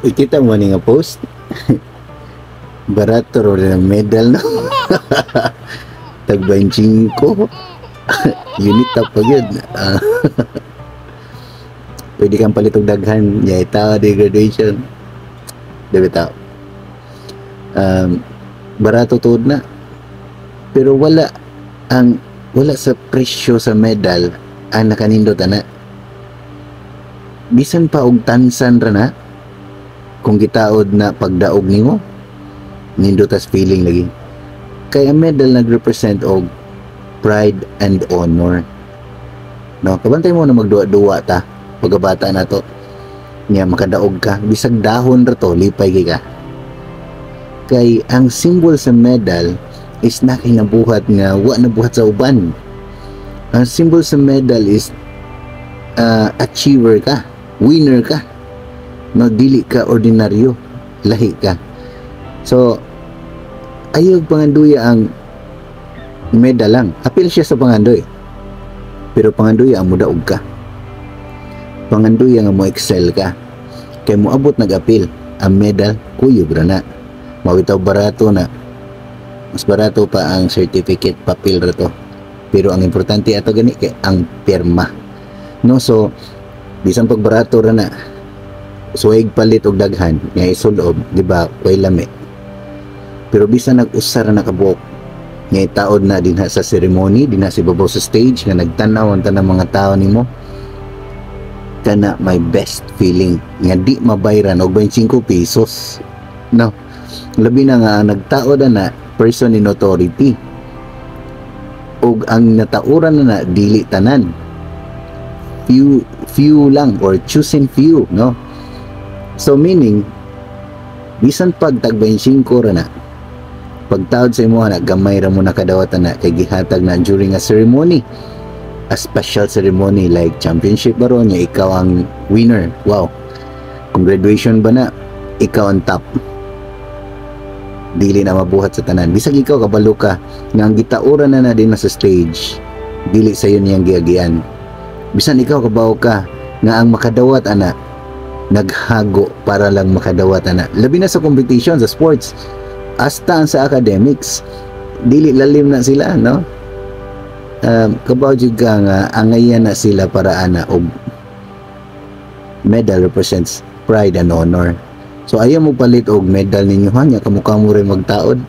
Kita mo ni nga post. Barato ro na medal no. Tag 25. Unit up pa yun. Pwede kang palitong daghan. Ya, itaw di graduation. Diba tao? Barato tuod na. Pero wala sa presyo sa medal ang nakanindot ana. Bisan pa og tansan ra na kung gitaod na pagdaog nimo nindot as feeling lagi. Kaya medal nag-represent og pride and honor. No, kabantay mo na magduwa-duwa ta pagabata na to. Niya makadaog ka bisag dahon ra to lipay kay ka. Kay ang symbol sa medal is na kinabuhat nga wa nabuhat sa uban. Ang symbol sa medal is achiever ka, winner ka. No, dili ka ordinaryo, lahi ka. So ayaw panganduya ang medal lang. Apil siya sa pangandoy. Pero panganduya ang mudaog ka. Panganduya nga mo excel ka. Kay mo abot nag-apil. Ang medal, kuyog ra na. Mawitaw barato na. Mas barato pa ang certificate, papel ra to. Pero ang importante ato gani kay ang pirma. No, so bisan pag barato ra na. Suwig palit og daghan, nga isulob, di ba? Way lami. Pero bisan nag-usar na kabuok, nga itaod na dinha sa ceremony, dinha si babaw sa stage, nga nagtanaw ang tanang mga tao nimo, kana my best feeling, nga di mabayran og 25 pesos. No, labi na nga nagtaod na person in authority. Og ang natauran na dili tanan. Few lang or choosing few, no? So meaning, bisan pag tag 25 ra na, pagtaod sa imo na gamay ra mo na kadawatan na kay gihatag na during a ceremony, a special ceremony like championship baron nya ikaw ang winner. Wow, kung graduation ba na ikaw ang top, dili na mabuhat sa tanan. Bisag ikaw kabalo ka nga ang gitauran na din na sa stage, dili sa niyang giagian. Bisan ikaw kabaw ka nga ang makadawat ana naghago para lang makadawat ana. Labi na sa competition sa sports, hasta sa academics, dili lalim na sila, no? Kabaw juga nga angayan na sila para ana og medal represents pride and honor. So ayaw mo palit og medal ninyo hanya kamukha mo rin magtaod.